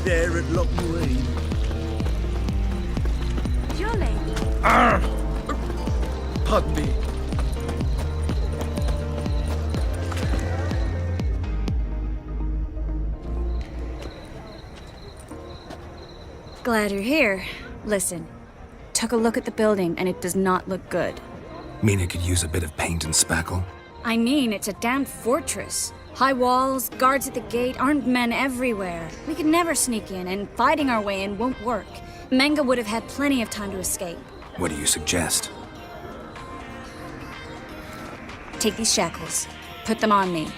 there at Loch Muir. Jolly. Pardon me. Glad you're here. Listen, took a look at the building and it does not look good. Mean it could use a bit of paint and spackle? I mean, it's a damn fortress. High walls, guards at the gate, armed men everywhere. We could never sneak in, and fighting our way in won't work. Menga would have had plenty of time to escape. What do you suggest? Take these shackles. Put them on me.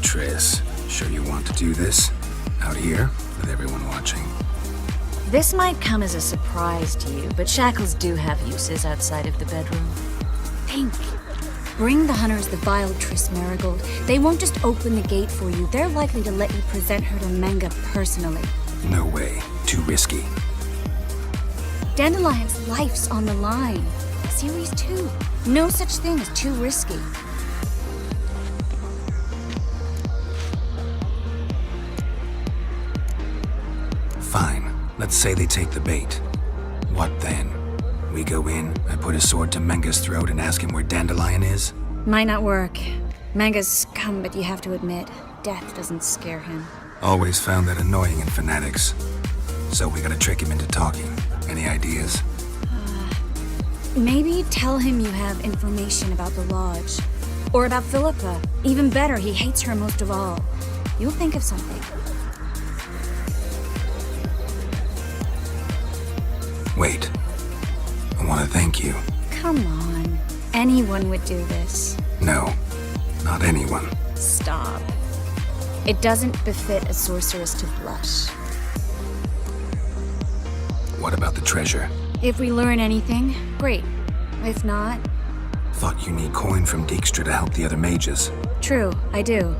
Triss, sure you want to do this? Out here, with everyone watching? This might come as a surprise to you, but shackles do have uses outside of the bedroom. Think. Bring the hunters the vile Triss Marigold. They won't just open the gate for you. They're likely to let you present her to Menga personally. No way. Too risky. Dandelion's life's on the line. Series 2. No such thing as too risky. Fine. Let's say they take the bait. What then? We go in, I put a sword to Menga's throat and ask him where Dandelion is? Might not work. Menga's scum, but you have to admit, death doesn't scare him. Always found that annoying in fanatics. So we gotta trick him into talking. Any ideas? Maybe tell him you have information about the Lodge. Or about Philippa. Even better, he hates her most of all. You'll think of something. Wait. I want to thank you. Come on. Anyone would do this. No, not anyone. Stop. It doesn't befit a sorceress to blush. What about the treasure? If we learn anything, great. If not... Thought you need coin from Dijkstra to help the other mages. True, I do.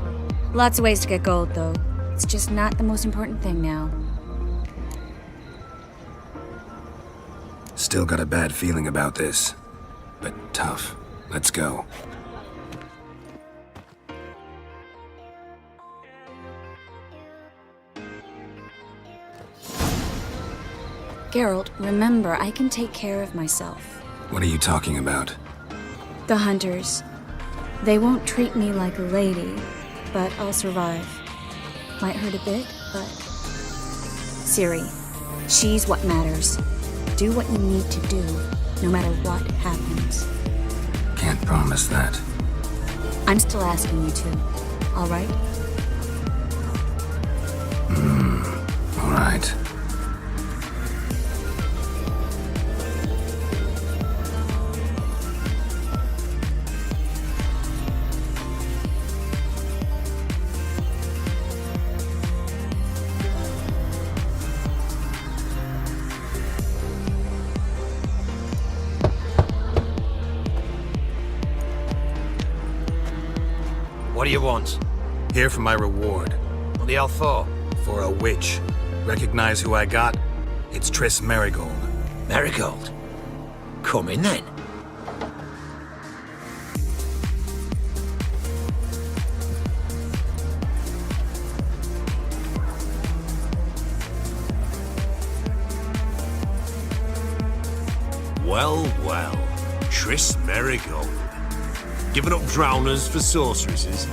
Lots of ways to get gold, though. It's just not the most important thing now. Still got a bad feeling about this. But tough. Let's go. Geralt, remember, I can take care of myself. What are you talking about? The hunters. They won't treat me like a lady, but I'll survive. Might hurt a bit, but... Ciri, she's what matters. Do what you need to do, no matter what happens. Can't promise that. I'm still asking you to, all right? All right. What do you want? Here for my reward. What the hell for? For a witch. Recognize who I got? It's Triss Marigold. Marigold? Come in then. Well, well. Triss Marigold. Giving up drowners for sorceresses?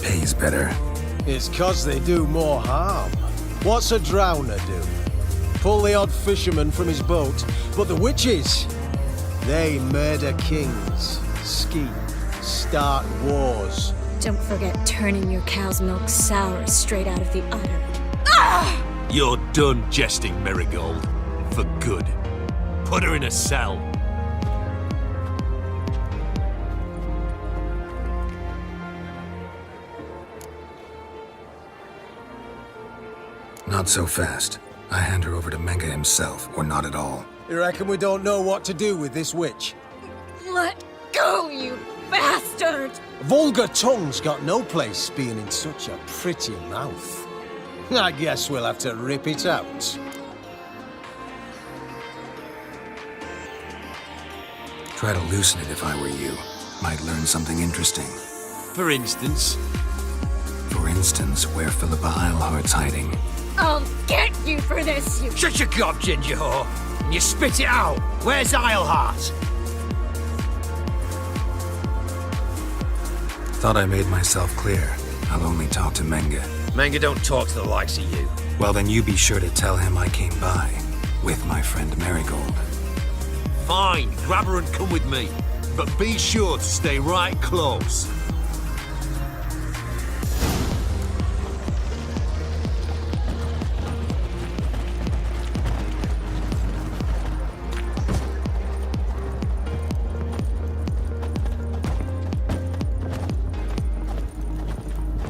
Pays better. It's 'cause they do more harm. What's a drowner do? Pull the odd fisherman from his boat, but the witches, they murder kings, scheme, start wars. Don't forget turning your cow's milk sour straight out of the udder. You're done jesting, Marigold. For good. Put her in a cell. Not so fast. I hand her over to Menga himself, or not at all. You reckon we don't know what to do with this witch? Let go, you bastard! Vulgar tongue's got no place being in such a pretty mouth. I guess we'll have to rip it out. Try to loosen it if I were you. Might learn something interesting. For instance, For instance, where Philippa Eilhart's hiding. I'll get you for this, you... Shut your gob, ginger whore, and you spit it out. Where's Eilhart? Thought I made myself clear. I'll only talk to Menge. Menge don't talk to the likes of you. Well, then you be sure to tell him I came by. With my friend Marigold. fine, grab her and come with me. But be sure to stay right close.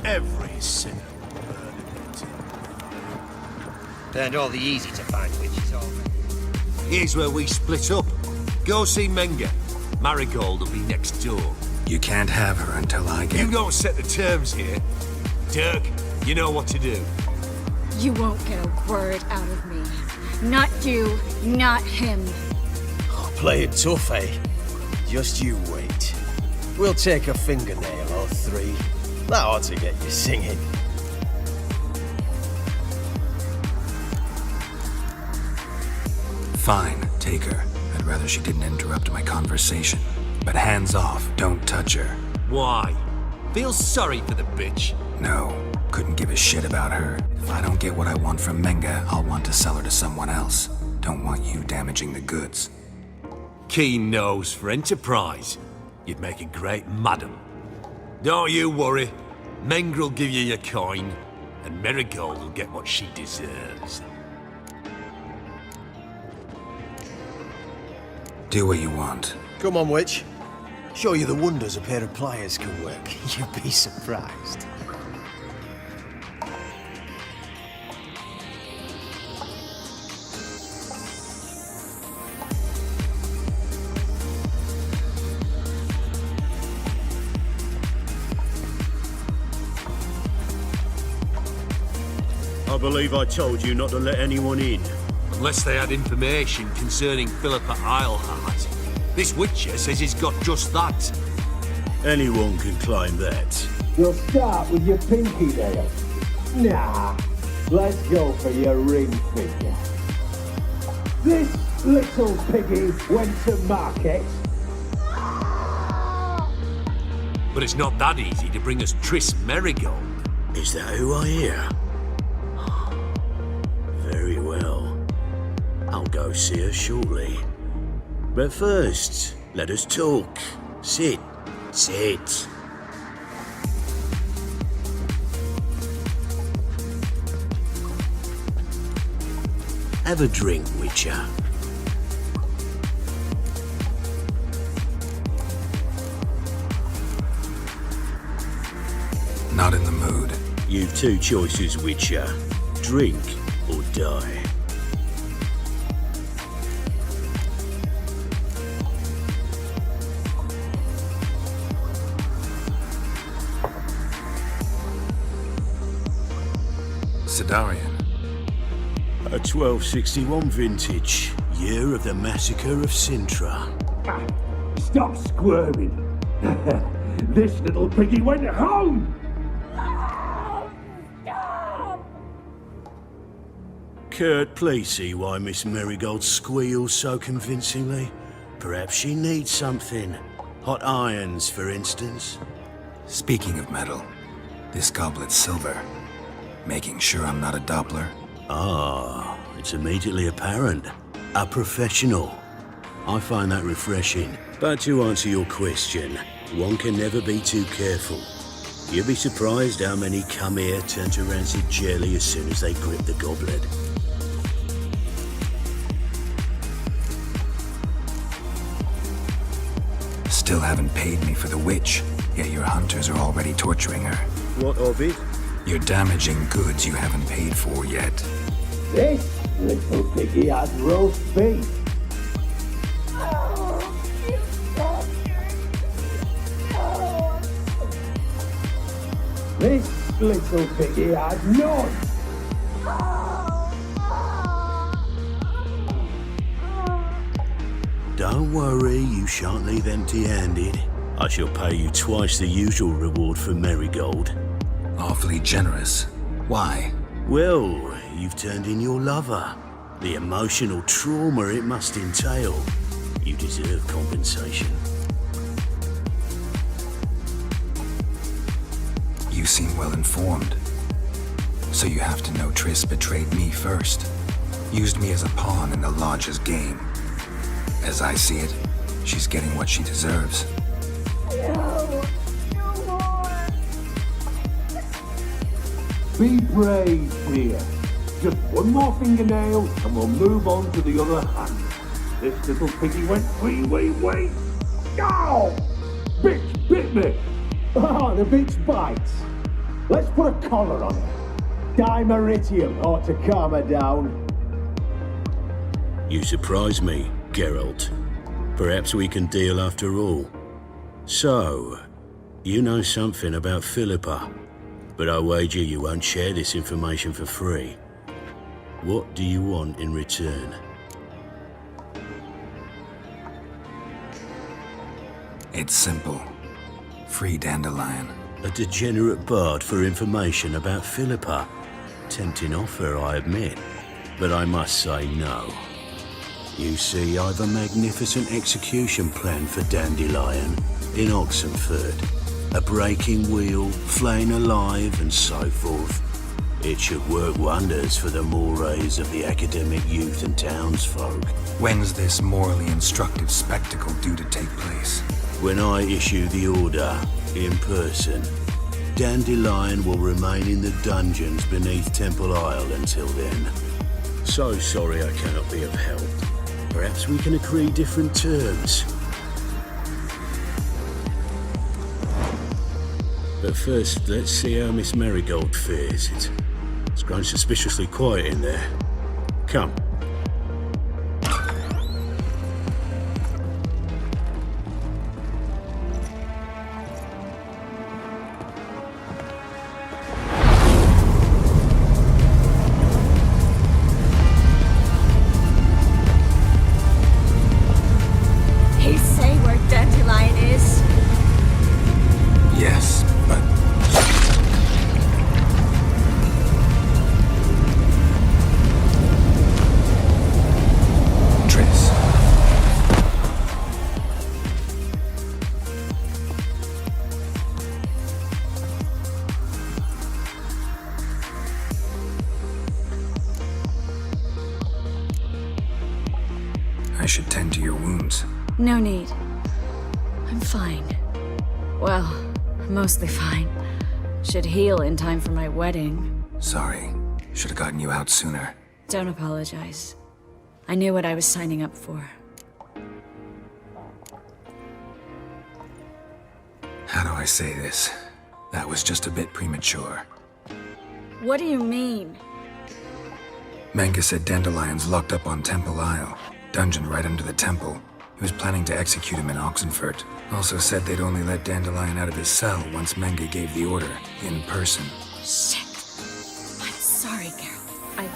Every sinner murdered. Turned all the easy to find witches already. Here's where we split up. Go see Menge. Marigold will be next door. You can't have her until I get... You don't set the terms here. Dirk, you know what to do. You won't get a word out of me. Not you, not him. Playing tough, eh? Just you wait. We'll take a fingernail or three. That ought to get you singing. Fine, take her. I'd rather she didn't interrupt my conversation. But hands off, don't touch her. Why? Feel sorry for the bitch. No, couldn't give a shit about her. If I don't get what I want from Menge, I'll want to sell her to someone else. Don't want you damaging the goods. Keen nose for enterprise. You'd make a great madam. Don't you worry. Menge will give you your coin, and Marigold will get what she deserves. Do what you want. Come on, witch. Show you the wonders a pair of pliers can work. You'd be surprised. I believe I told you not to let anyone in. Unless they had information concerning Philippa Eilhart. This Witcher says he's got just that. Anyone can claim that. You'll start with your pinky nail. Nah, let's go for your ring finger. This little piggy went to market. But it's not that easy to bring us Triss Marigold. Is that who I hear? Very well. I'll go see her shortly. But first, let us talk. Sit. Sit. Have a drink, Witcher. Not in the mood. You've two choices, Witcher. Drink or die. Sidarian. A 1261 vintage, year of the massacre of Sintra. Stop squirming. This little piggy went home. Kurt, please see why Miss Marigold squeals so convincingly. Perhaps she needs something. Hot irons, for instance. Speaking of metal, this goblet's silver. Making sure I'm not a Doppler. Ah, it's immediately apparent. A professional. I find that refreshing. But to answer your question, one can never be too careful. You'll be surprised how many come here turn to rancid jelly as soon as they grip the goblet. Still haven't paid me for the witch, yet your hunters are already torturing her. What of it? You're damaging goods you haven't paid for yet. This little piggy has roast beef. This little piggy has none. Don't worry, you shan't leave empty-handed. I shall pay you twice the usual reward for Marigold. Awfully generous. Why? Well, you've turned in your lover. The emotional trauma it must entail. You deserve compensation. You seem well informed. So you have to know Triss betrayed me first. Used me as a pawn in the Lodge's game. As I see it, she's getting what she deserves. Be brave, dear. Just one more fingernail and we'll move on to the other hand. This little piggy went wee. Ow! Bitch bit me! Oh, the bitch bites. Let's put a collar on her. Dimeritium ought to calm her down. You surprise me, Geralt. Perhaps we can deal after all. So, you know something about Philippa, but I wager you won't share this information for free. What do you want in return? It's simple. Free Dandelion. A degenerate bard for information about Philippa. Tempting offer, I admit, but I must say no. You see, I've a magnificent execution plan for Dandelion in Oxenford. A breaking wheel, flaying alive, and so forth. It should work wonders for the mores of the academic youth and townsfolk. When's this morally instructive spectacle due to take place? When I issue the order, in person, Dandelion will remain in the dungeons beneath Temple Isle until then. So sorry I cannot be of help. Perhaps we can agree different terms. But first, let's see how Miss Marigold fares. It's grown suspiciously quiet in there. Come. He say where Dandelion is? Yes, but... Triss. I should tend to your wounds. No need. I'm fine. Well, mostly fine. Should heal in time for my wedding. Sorry. Should have gotten you out sooner. Don't apologize. I knew what I was signing up for. How do I say this? That was just a bit premature. What do you mean? Manga said Dandelion's locked up on Temple Isle. Dungeon right under the temple. He was planning to execute him in Oxenfurt. Also said they'd only let Dandelion out of his cell once Menge gave the order, in person. Shit. I'm sorry, Carol. I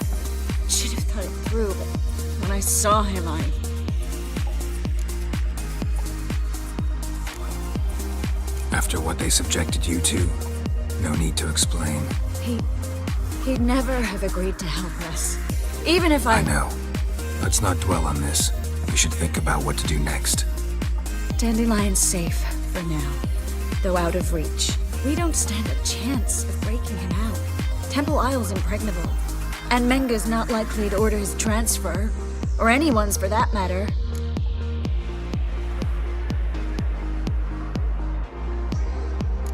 should have thought it through, but when I saw him, After what they subjected you to, no need to explain. He'd never have agreed to help us. Even if I know. Let's not dwell on this. We should think about what to do next. Dandelion's safe for now, though out of reach. We don't stand a chance of breaking him out. Temple Isle's impregnable, and Menga's not likely to order his transfer, or anyone's for that matter.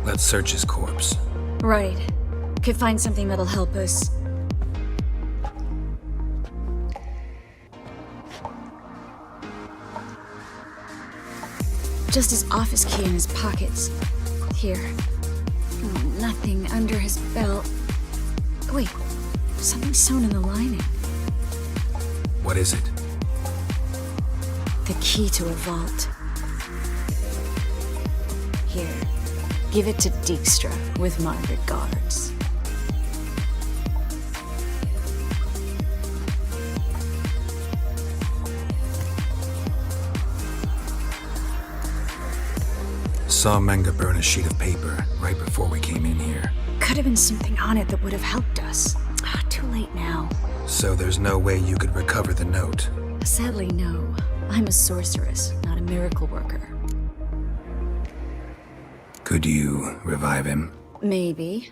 Let's search his corpse. Right. Could find something that'll help us. Just his office key in his pockets. Here. Nothing under his belt. Wait, something sewn in the lining. What is it? The key to a vault. Here, give it to Dijkstra with my regards. saw Manga burn a sheet of paper right before we came in here. Could have been something on it that would have helped us. Too late now. So there's no way you could recover the note? Sadly, no. I'm a sorceress, not a miracle worker. Could you revive him? Maybe.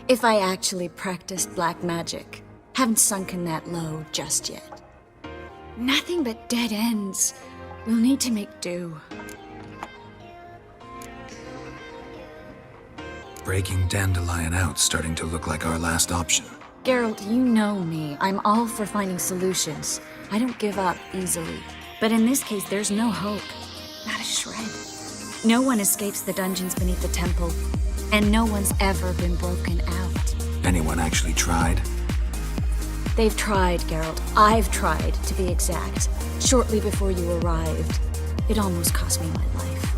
If I actually practiced black magic. Haven't sunken that low just yet. Nothing but dead ends. We'll need to make do. Breaking Dandelion out's starting to look like our last option. Geralt, you know me. I'm all for finding solutions. I don't give up easily. But in this case, there's no hope. Not a shred. No one escapes the dungeons beneath the temple, and no one's ever been broken out. Anyone actually tried? They've tried, Geralt. I've tried, to be exact. Shortly before you arrived. It almost cost me my life.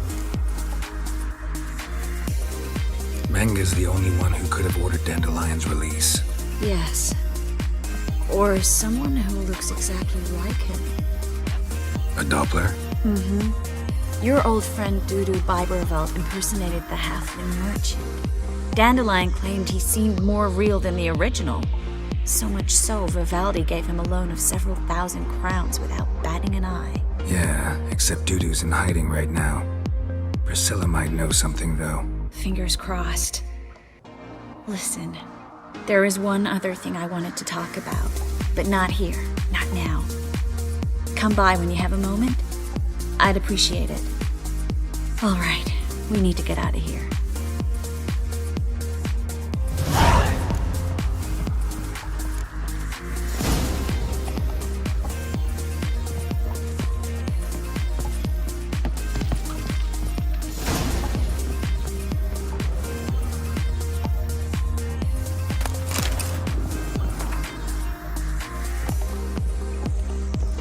Manga's the only one who could have ordered Dandelion's release. Yes. Or someone who looks exactly like him. A Doppler? Your old friend Dudu Biberveld impersonated the halfling merchant. Dandelion claimed he seemed more real than the original. So much so, Vivaldi gave him a loan of several thousand crowns without batting an eye. Yeah, except Dudu's in hiding right now. Priscilla might know something, though. Fingers crossed. Listen, there is one other thing I wanted to talk about, but not here, not now. Come by when you have a moment. I'd appreciate it. All right, we need to get out of here.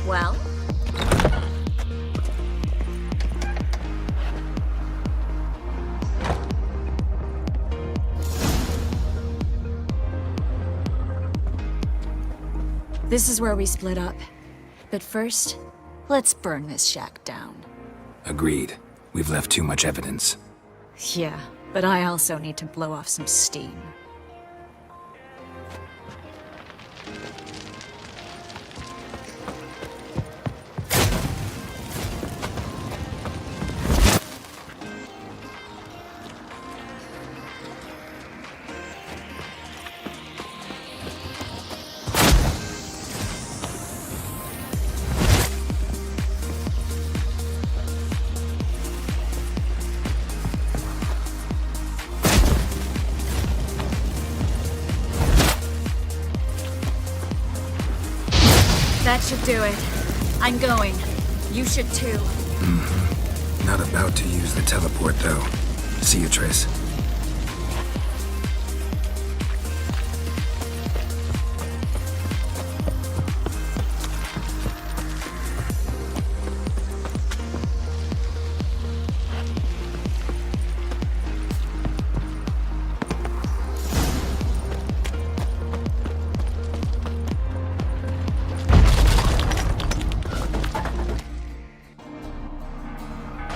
Well? This is where we split up. But first, let's burn this shack down. Agreed. We've left too much evidence. Yeah, but I also need to blow off some steam. That should do it. I'm going. You should too. Not about to use the teleport, though. See you, Triss.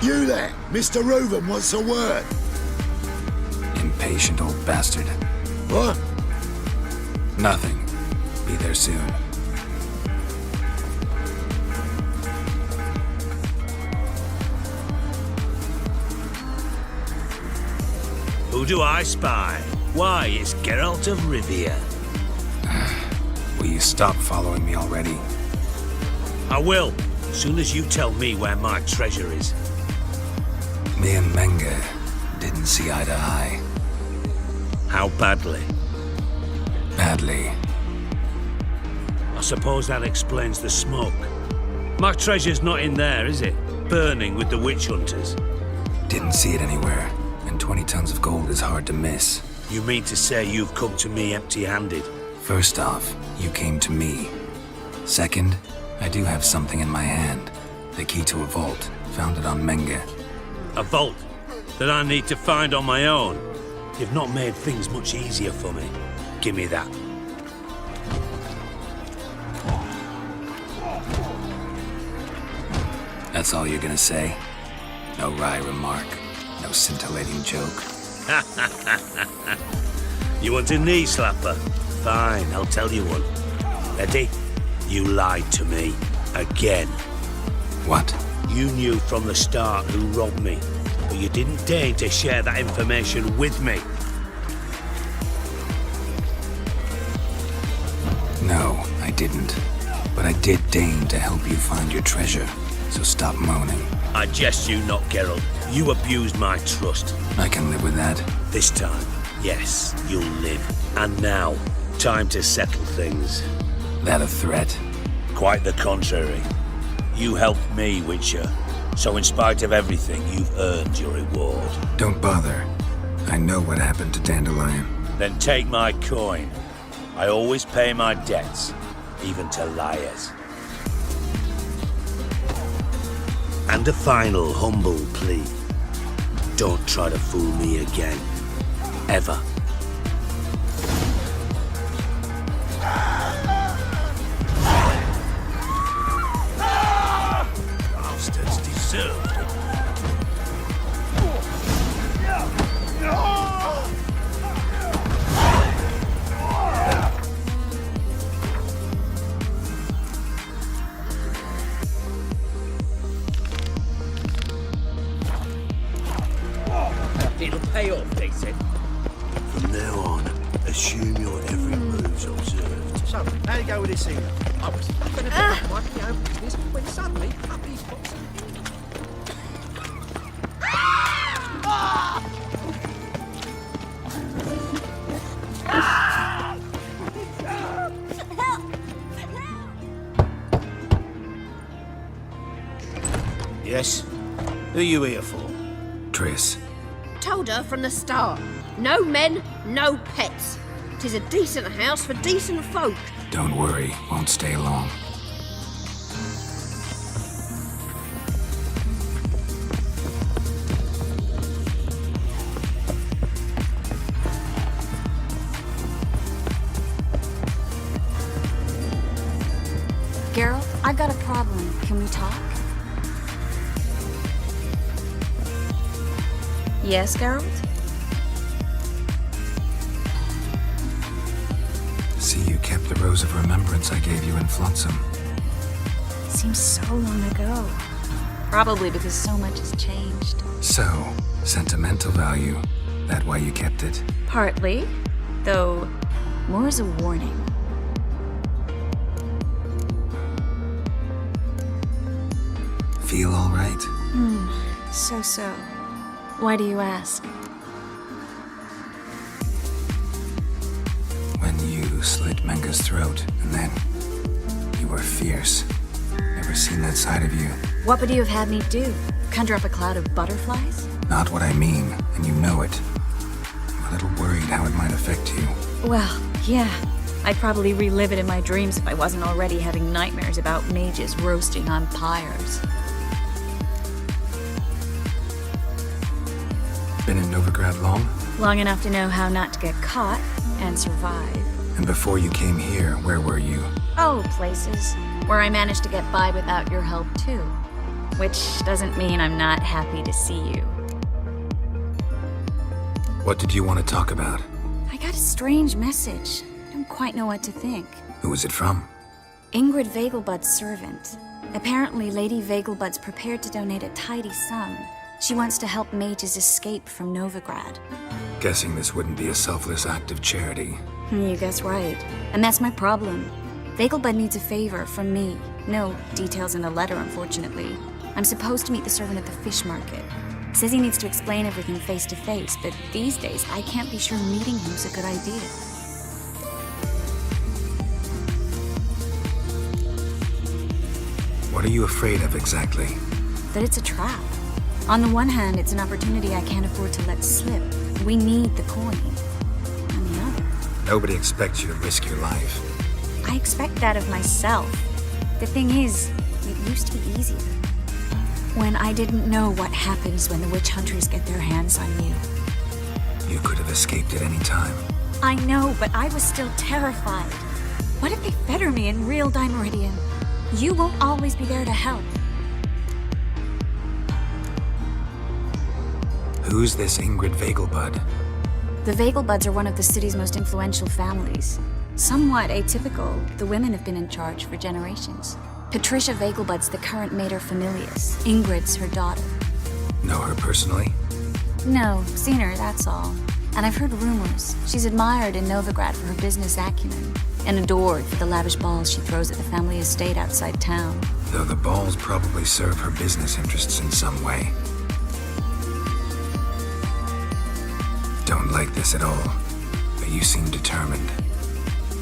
You there, Mr. Reuven wants a word. Impatient old bastard. What? Nothing. Be there soon. Who do I spy? Why, it's Geralt of Rivia. Will you stop following me already? I will, as soon as you tell me where my treasure is. Me and Menge didn't see eye to eye. How badly? Badly. I suppose that explains the smoke. My treasure's not in there, is it? Burning with the witch hunters. Didn't see it anywhere, and 20 tons of gold is hard to miss. You mean to say you've come to me empty-handed? First off, you came to me. Second, I do have something in my hand. The key to a vault, found it on Menge. A vault that I need to find on my own. You've not made things much easier for me. Give me that. That's all you're gonna say? No wry remark, no no scintillating joke. You want a knee slapper? Fine, I'll tell you one. Ready? You lied to me. Again. What? You knew from the start who robbed me, but you didn't deign to share that information with me. No, I didn't. But I did deign to help you find your treasure, so stop moaning. I jest you not, Geralt. You abused my trust. I can live with that. This time, yes, you'll live. And now, time to settle things. That a threat? Quite the contrary. You helped me, Witcher. So in spite of everything, you've earned your reward. Don't bother. I know what happened to Dandelion. Then take my coin. I always pay my debts, even to liars. And a final humble plea. Don't try to fool me again. Ever. Bastards deserved it. It'll pay off, they said. From now on, assume your every move's observed. So, how you go with this here? I was going to pick up my own business when suddenly up these boxes. Yes? Who you here for? Triss. Told her from the start. No men, no pets. 'Tis a decent house for decent folk. Don't worry, won't stay long. Geralt, I got a problem. Can we talk? Yes, Geralt? See, you kept the Rose of Remembrance I gave you in Flotsam. Seems so long ago. Probably because so much has changed. So, sentimental value. That why you kept it? Partly, though more as a warning. Feel all right? So. Why do you ask? When you slit Menga's throat, and then you were fierce. Never seen that side of you. What would you have had me do? Conjure up a cloud of butterflies? Not what I mean, and you know it. I'm a little worried how it might affect you. Well, yeah. I'd probably relive it in my dreams if I wasn't already having nightmares about mages roasting on pyres. Been in Novigrad long? Long enough to know how not to get caught and survive. And before you came here, where were you? Oh, places where I managed to get by without your help too. Which doesn't mean I'm not happy to see you. What did you want to talk about? I got a strange message. I don't quite know what to think. Who was it from? Ingrid Vegelbud's servant. Apparently, Lady Vegelbud's prepared to donate a tidy sum. She wants to help mages escape from Novigrad. Guessing this wouldn't be a selfless act of charity. You guess right. And that's my problem. Vegelbud needs a favor from me. No details in the letter, unfortunately. I'm supposed to meet the servant at the fish market. Says he needs to explain everything face to face, but these days I can't be sure meeting him's a good idea. What are you afraid of exactly? That it's a trap. On the one hand, it's an opportunity I can't afford to let slip. We need the coin. On the other, Nobody expects you to risk your life. I expect that of myself. The thing is, it used to be easier. When I didn't know what happens when the witch hunters get their hands on you. You could have escaped at any time. I know, but I was still terrified. What if they fetter me in real Dimeridian? You won't always be there to help. Who's this Ingrid Vegelbud? The Vegelbuds are one of the city's most influential families. Somewhat atypical, the women have been in charge for generations. Patricia Vegelbud's the current mater familias. Ingrid's her daughter. Know her personally? No, seen her, that's all. And I've heard rumors. She's admired in Novigrad for her business acumen, and adored for the lavish balls she throws at the family estate outside town. Though the balls probably serve her business interests in some way. Don't like this at all, but you seem determined.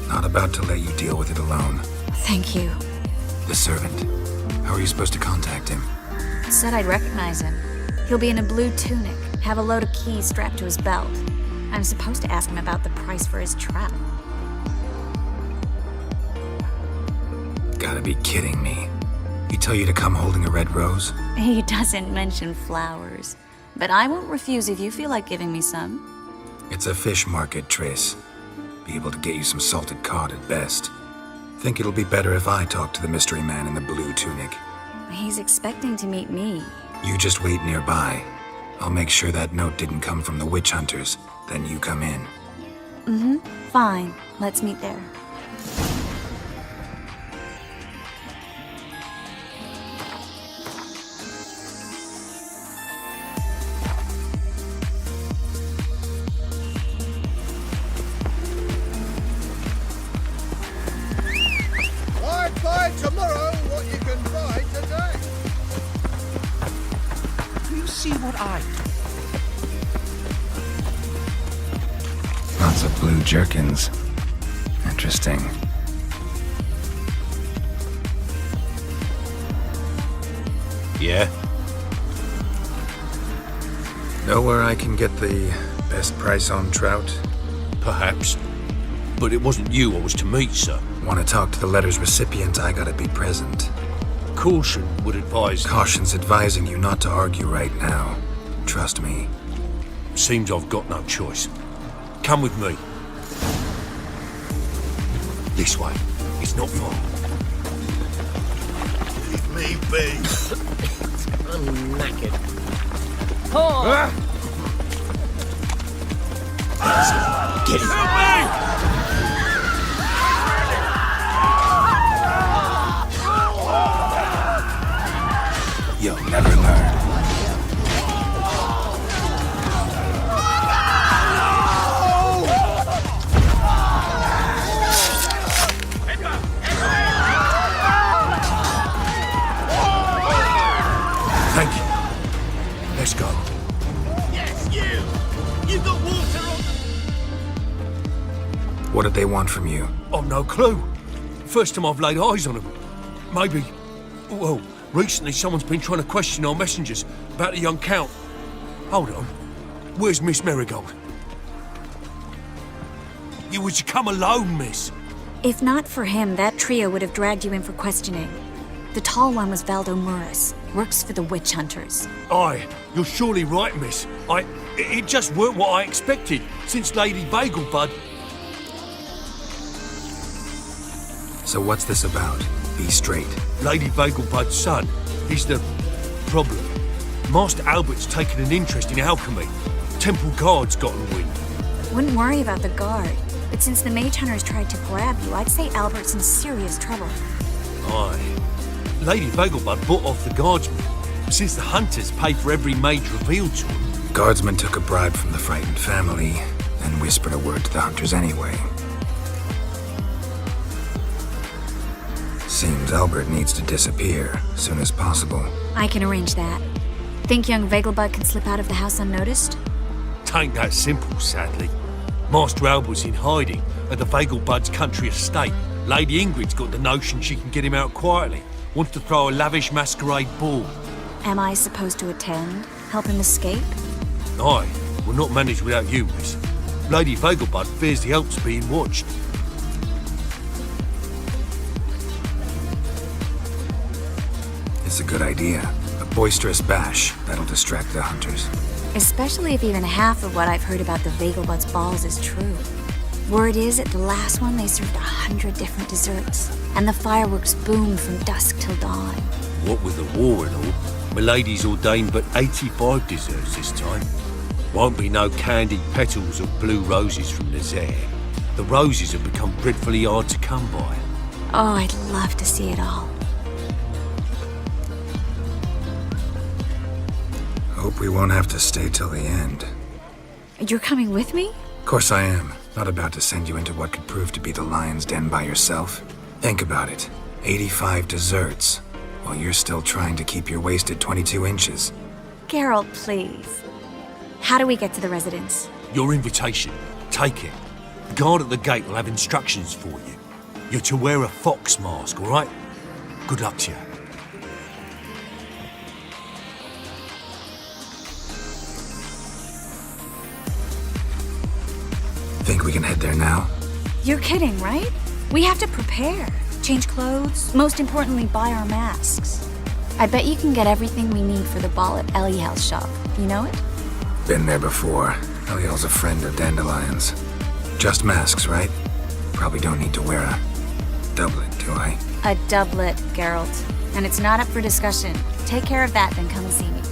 Not about to let you deal with it alone. Thank you. The servant. How are you supposed to contact him? Said I'd recognize him. He'll be in a blue tunic, have a load of keys strapped to his belt. I'm supposed to ask him about the price for his trap. Gotta be kidding me. He tell you to come holding a red rose? He doesn't mention flowers, but I won't refuse if you feel like giving me some. It's a fish market, Trace. Be able to get you some salted cod at best. Think it'll be better if I talk to the mystery man in the blue tunic. He's expecting to meet me. You just wait nearby. I'll make sure that note didn't come from the witch hunters. Then you come in. Fine. Let's meet there. Buy tomorrow what you can buy today. Do you see what I... Lots of blue jerkins. Interesting. Yeah? Know where I can get the best price on trout? Perhaps. But it wasn't you I was to meet, sir. Want to talk to the letter's recipient, I gotta be present. Caution would advise... Caution's advising you not to argue right now. Trust me. Seems I've got no choice. Come with me. This way. It's not far. Leave me be. I'm knackered. Get it! You'll never learn. Thank you. Let's go. Yes, you! You've got water on... What did they want from you? I've no clue. First time I've laid eyes on them. Maybe... Well, recently someone's been trying to question our messengers about the young Count. Hold on. Where's Miss Marigold? You was to come alone, miss. If not for him, that trio would have dragged you in for questioning. The tall one was Valdo Muris, works for the witch hunters. Aye, you're surely right, miss. It just weren't what I expected, since Lady Vegelbud... So what's this about? Be straight. Lady Vegelbud's son, he's the problem. Master Albert's taken an interest in alchemy. Temple guards gotten wind. Wouldn't worry about the guard, but since the mage hunters tried to grab you, I'd say Albert's in serious trouble. Aye. Lady Vegelbud bought off the guardsmen, since the hunters pay for every mage revealed to them. Guardsman took a bribe from the frightened family, then whispered a word to the hunters anyway. Seems Albert needs to disappear as soon as possible. I can arrange that. Think young Vegelbud can slip out of the house unnoticed? Tain't that simple, sadly. Master Albert's in hiding at the Vegelbud's country estate. Lady Ingrid's got the notion she can get him out quietly. Wants to throw a lavish masquerade ball. Am I supposed to attend? Help him escape? Aye, we'll not manage without you, miss. Lady Vegelbud fears the help's being watched. It's a good idea. A boisterous bash that'll distract the hunters. Especially if even half of what I've heard about the Vegelbud's balls is true. Word is, at the last one, they served 100 different desserts, and the fireworks boomed from dusk till dawn. What with the war and all, Milady's ordained but 85 desserts this time. Won't be no candied petals or blue roses from Nazaire. The roses have become dreadfully hard to come by. Oh, I'd love to see it all. Hope we won't have to stay till the end. You're coming with me? Of course I am. Not about to send you into what could prove to be the lion's den by yourself. Think about it. 85 desserts, while you're still trying to keep your waist at 22 inches. Geralt, please. How do we get to the residence? Your invitation. Take it. The guard at the gate will have instructions for you. You're to wear a fox mask, all right? Good luck to you. Think we can head there now? You're kidding, right? We have to prepare. Change clothes, most importantly, buy our masks. I bet you can get everything we need for the ball at Eliel's shop. You know it? Been there before. Eliel's a friend of Dandelion's. Just masks, right? Probably don't need to wear a doublet, do I? A doublet, Geralt. And it's not up for discussion. Take care of that, then come and see me.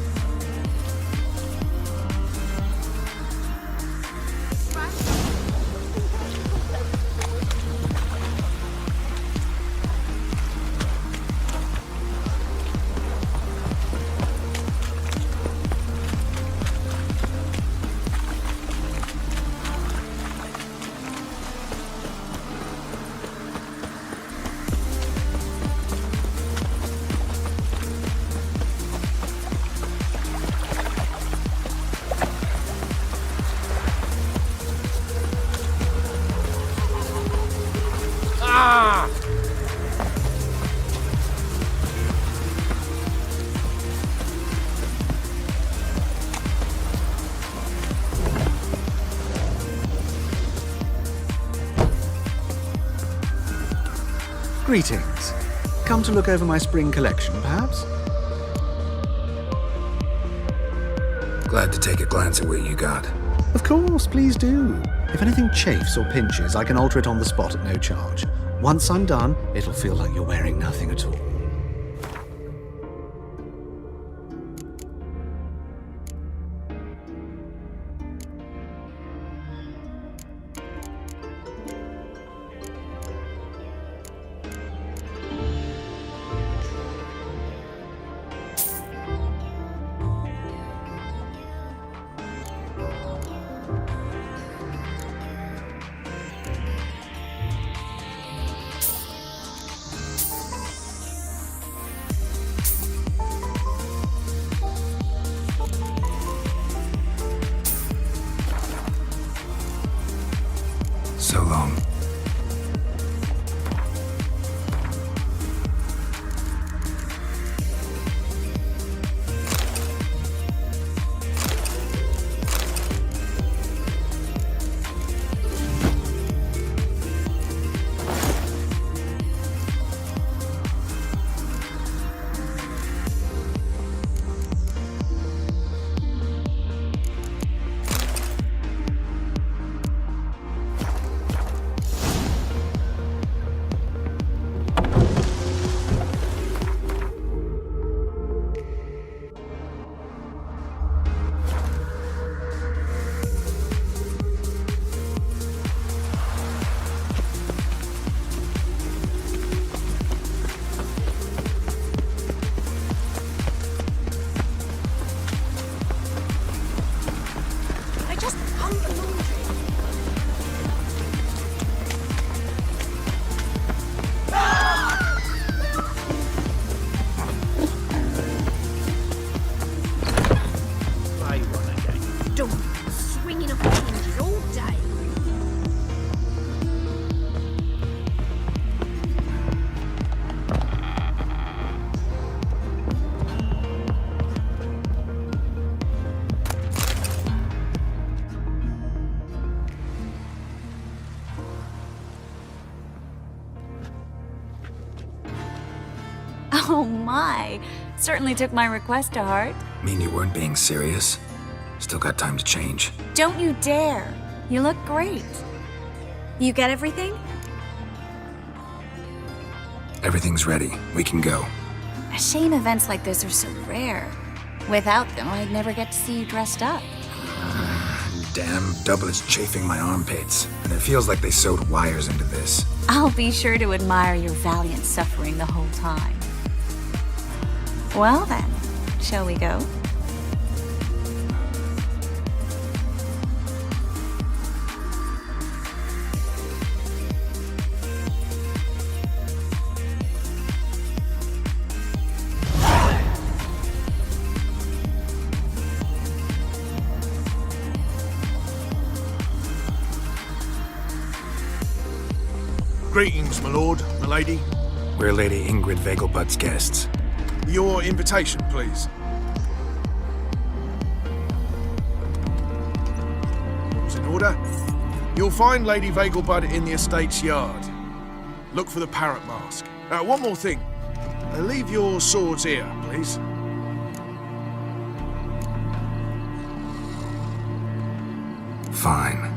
Greetings. Come to look over my spring collection, perhaps? Glad to take a glance at what you got. Of course, please do. If anything chafes or pinches, I can alter it on the spot at no charge. Once I'm done, it'll feel like you're wearing nothing at all. So long. Oh my, certainly took my request to heart. Mean you weren't being serious? Still got time to change. Don't you dare. You look great. You get everything? Everything's ready. We can go. A shame events like this are so rare. Without them, I'd never get to see you dressed up. damn double is chafing my armpits, and it feels like they sewed wires into this. I'll be sure to admire your valiant suffering the whole time. Well then, shall we go? Greetings, my lord, my lady. We're Lady Ingrid Vegelbud's guests. Your invitation, please. All's in order. You'll find Lady Vegelbud in the estate's yard. Look for the parrot mask. One more thing. Leave your swords here, please. Fine.